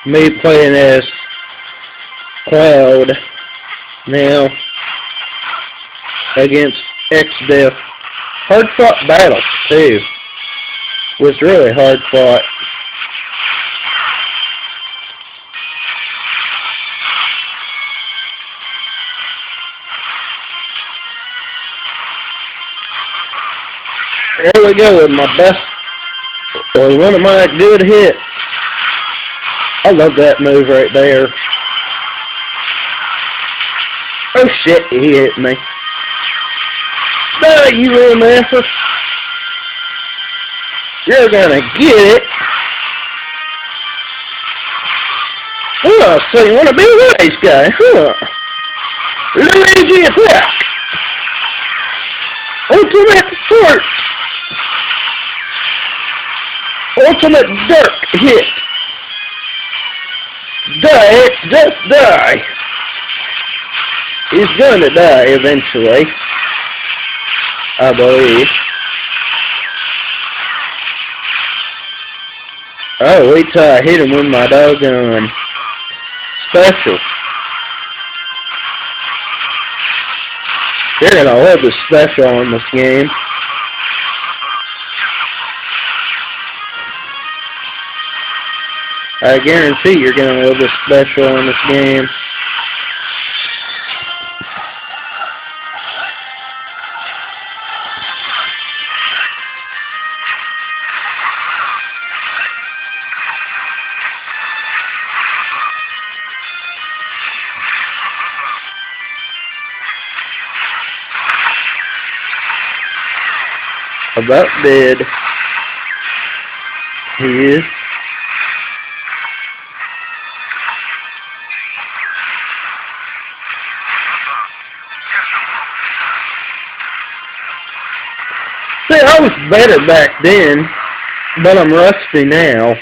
Me playing as Cloud now against XDeath. Hard fought battle too. Was really hard fought. There we go with my best, or one of my good hits. I love that move right there. Oh shit, he hit me. No, you MFer. You're gonna get it. Huh, so you wanna be a race guy, huh? Luigi attack. Ultimate force. Ultimate dark hit. Die, just die. He's gonna die eventually, I believe. Oh, wait till I hit him with my doggone special. You're gonna love the special in this game. I guarantee you're gonna love the special in this game. About dead. He is. See, I was better back then, but I'm rusty now.